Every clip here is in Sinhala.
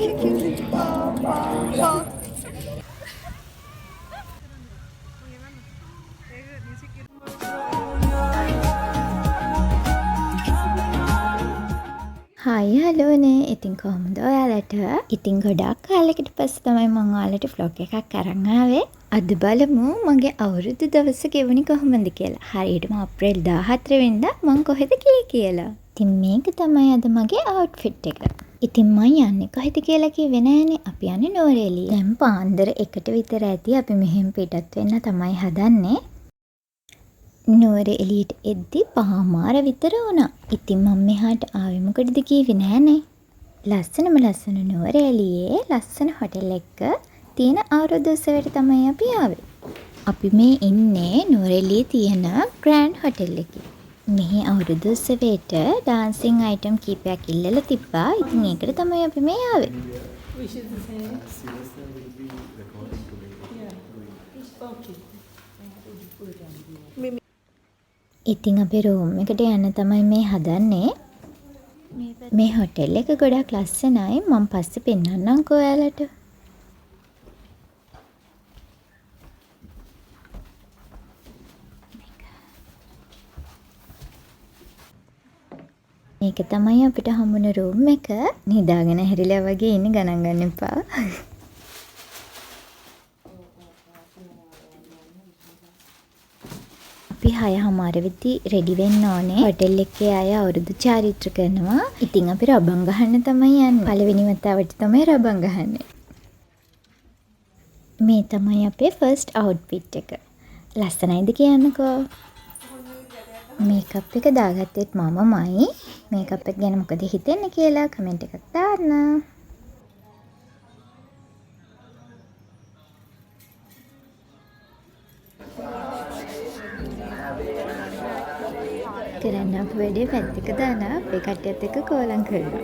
හායි හලෝනේ. ඉතින් කොහොමද ඔයාලට? ඉතින් ගොඩාක් කාලෙකට පස්සේ තමයි මම ඔයාලට vlog එකක් අරන් ආවේ. අද බලමු මගේ අවුරුදු දවස ගෙවුනේ කොහොමද කියලා. හරියටම අප්‍රේල් 14 වෙනිදා මම කොහෙද ගියේ කියලා. ඉතින් මේක තමයි අද මගේ outfit එක. ඉතින් මම යන්නේ කොහෙද කියලා කිව්වේ නෑනේ. අපි යන්නේ නෝරෙලිය. දැන් පාන්දර 1ට විතර ඇති අපි මෙහෙම පිටත් වෙන්න තමයි හදන්නේ. නෝරෙලියට එද්දි පහමාර විතර වුණා. ඉතින් මම මෙහාට ආවේ මොකටද කිව්වේ නෑනේ. ලස්සන නෝරෙලියේ ලස්සන හොටෙල් එක තියෙන අවුරුදු උත්සවයට තමයි අපි ආවේ. අපි මේ ඉන්නේ නෝරෙලියේ තියෙන ග්‍රෑන්ඩ් හොටෙල් එකේ. මෙහි අවුරුදු උත්සවයට ඩාන්සින් අයිටම් කීපයක් ඉල්ලලා තිබ්බා. ඉතින් ඒකට තමයි අපි මේ ආවේ. ඉතින් අපි රූම් එකට යන්න තමයි මේ හදන්නේ. මේ හොටෙල් එක ගොඩක් ලස්සනයි. මම පස්සේ පෙන්නන්නම්කෝ ඔයාලට. මේක තමයි අපිට හම්බුන රූම් එක. නිදාගෙන හැරිලා වගේ ඉන්නේ ගණන් ගන්න එපා. අපි 6:00 වෙද්දි රෙඩි වෙන්න ඕනේ. හොටෙල් එකේ අය අවුරුදු චාරිත්‍ර කරනවා. ඉතින් අපි රබන් ගහන්න තමයි යන්නේ. පළවෙනි වතාවට තමයි රබන් ගහන්නේ. මේ තමයි අපේ ෆස්ට් අවුට්ෆිට් එක. ලස්සනයිද කියන්නකෝ. මේකප් එක දාගත්තෙත් මමමයි. මේකප් එක ගැන මොකද හිතෙන්නේ කියලා කමෙන්ට් එකක් දාන්න. කරන්න අප වැඩේ පැත්තක දාලා අපේ කට්ටියත් එක්ක කෝලම් කරනවා.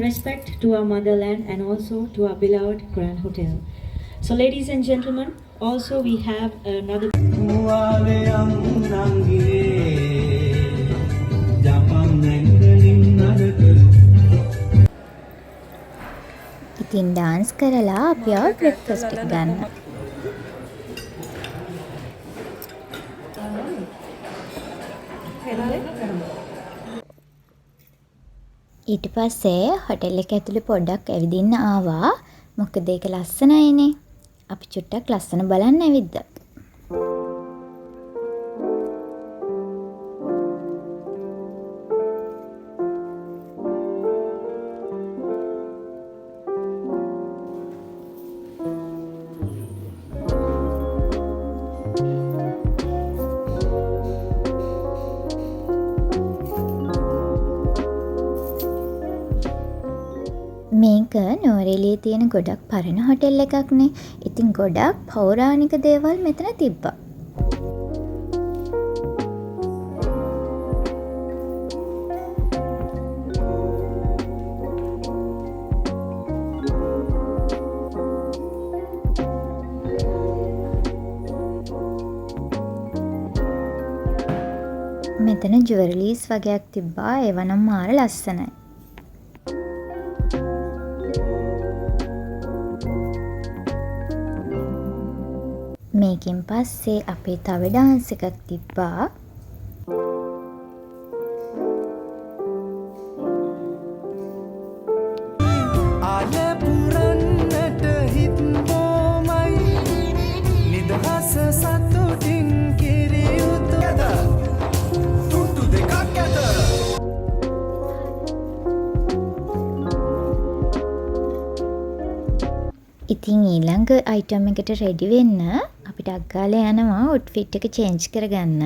Respect to our motherland and also to our beloved Grand Hotel. So ladies and gentlemen, also we have another ඉතින් ඩාන්ස් කරලා අපි ආව බ්‍රෙක්ෆාස්ට් එක ගන්න. ඊට පස්සේ හොටෙල් එක ඇතුලේ පොඩ්ඩක් ඇවිදින්න ආවා. මොකද ඒක ලස්සනයිනේ. අපි චුට්ටක් ලස්සන බලන්න ඇවිද්දා. මේක නෝරෙලියේ තියෙන ගොඩක් පරණ හොටෙල් එකක්නේ. ඉතින් ගොඩක් පෞරාණික දේවල් මෙතන තිබ්බා. මෙතන ජුවලරීස් වගේක් තිබ්බා. ඒවා නම් මාර ලස්සනයි. මේකෙන් පස්සේ අපේ තව ඩාන්ස් එකක් තිබ්බා. ආල පුරන්නට හිත් බොමයි නිදහස සතුටින් කිරියුත තුට්ටු දෙකක් ඇත. ඉතින් ඊළඟ අයිටම් එකට රෙඩි වෙන්න අපිට අග්ගාලා යනවා outfit එක change කරගන්න.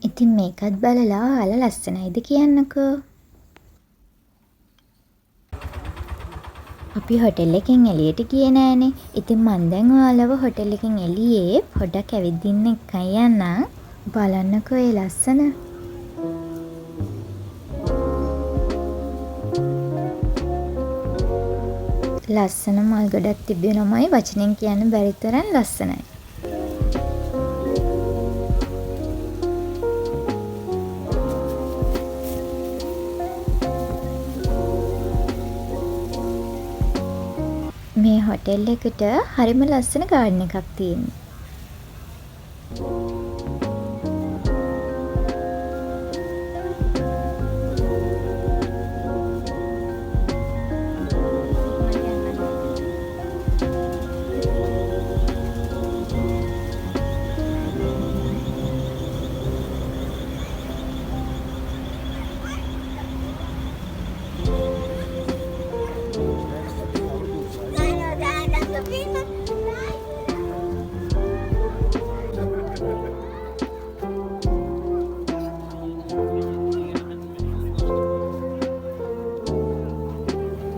ඉතින් මේකත් බලලා ඔයාලා ලස්සනයිද කියන්නකෝ. අපි හොටෙල් එකෙන් එළියට ගියේ නෑනේ. ඉතින් මං දැන් ඔයාලව හොටෙල් එකෙන් එළියේ පොඩ්ඩක් ඇවිදින්න එක්කන් යන්නම්. බලන්නකෝ ඒ ලස්සන. ලස්සන මල් ගොඩක් තිබෙනමයි වචනෙන් කියන්න බැරි තරම් ලස්සනයි. මේ හොටෙල් එකට හරිම ලස්සන ගාඩන් එකක් තියෙනවා.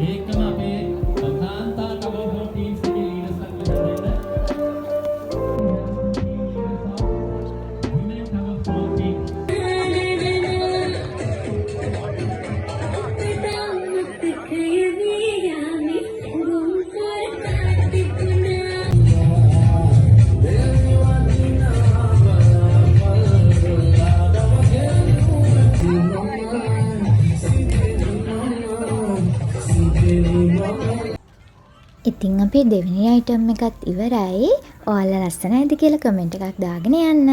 ඒකම අපේ කාන්තා කබල් හෝ ටීම්ස් එකේ ලීඩර්ස්ලා කියලා women කබල් හෝ ටීම් ඉතින් අපේ දෙවෙනි අයිටම් එකත් ඉවරයි. ඔයාලා ලස්සනයිද කියලා කමෙන්ට් එකක් දාගෙන යන්න.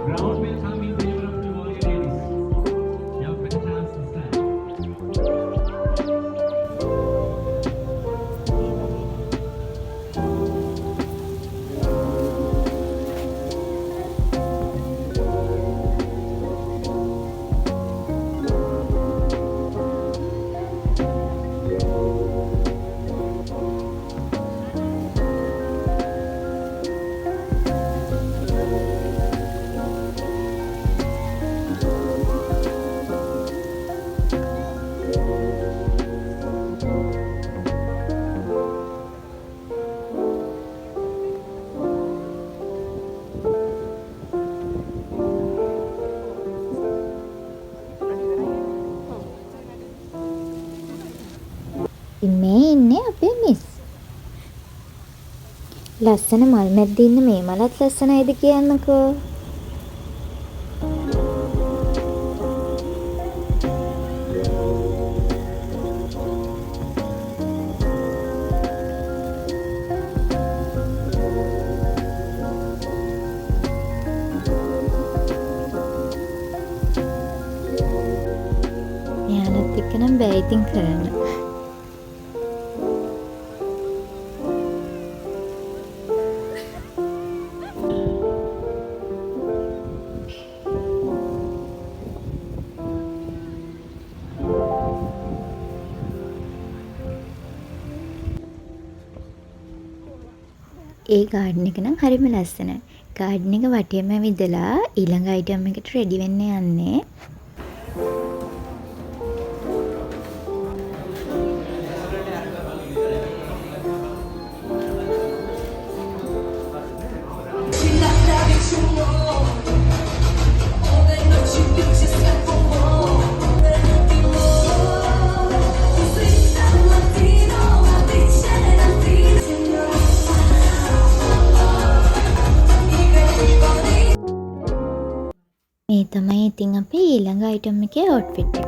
ground will come in favor of the warrior ladies. You have better chance this time. මේ ඉන්නේ අපේ මිස්. ලස්සන මල් මැද්දේ ඉන්න මේ මලත් ලස්සනයිද කියන්නකෝ. එයාලත් එක්ක නම් බෑ ඉතින් කරන්න. ඒ ගාඩන් එක නම් හරිම ලස්සනයි. ගාඩන් එක වටේම ඇවිදලා ඊළඟ අයිටම් එකට රෙඩි වෙන්න යන්නේ. මේ තමයි ඉතින් අපේ ඊළඟ අයිටම් එකේ අවුට්ෆිට් එක.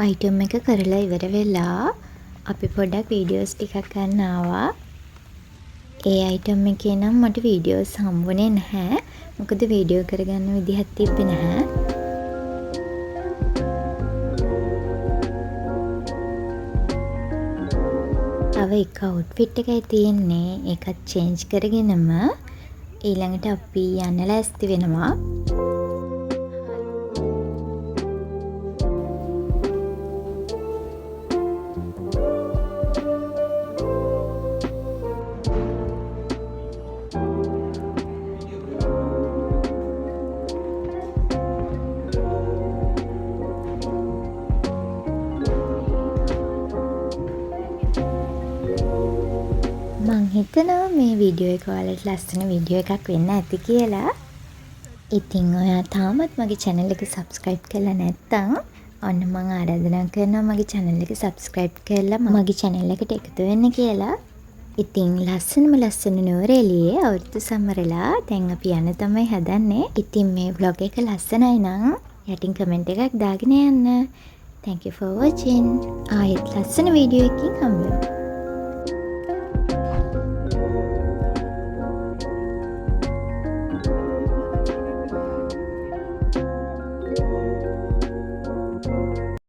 අයිටම් එක කරලා ඉවර වෙලා අපි පොඩ්ඩක් වීඩියෝස් ටිකක් ගන්න ආවා. ඒ අයිටම් එකේ නම් මට වීඩියෝස් හම්බුනේ නැහැ. මොකද වීඩියෝ කරගන්න විදිහක් තිබ්බේ නැහැ. තව එක අවුට්ෆිට් එකයි තියෙන්නේ. ඒකත් චේන්ජ් කරගෙනම ඊළඟට අපි යන්න ලෑස්ති වෙනවා. මං හිතනවා මේ වීඩියෝ එක ඔයාලට ලස්සන වීඩියෝ එකක් වෙන්න ඇති කියලා. ඉතින් ඔයා තාමත් මගේ channel එක subscribe කරලා නැත්නම් ඔන්න මං ආරාධනා කරනවා මගේ channel එක subscribe කරලා මගේ channel එකට එකතු වෙන්න කියලා. ඉතින් ලස්සන නුවරඑළියේ අවුරුදු සමරලා දැන් අපි යන්න තමයි හදන්නේ. ඉතින් මේ vlog එක ලස්සනයි නම් යටින් comment එකක් දාගෙන යන්න. Thank you for watching. ආයෙත් ලස්සන වීඩියෝ එකකින් හම්බ වෙමු.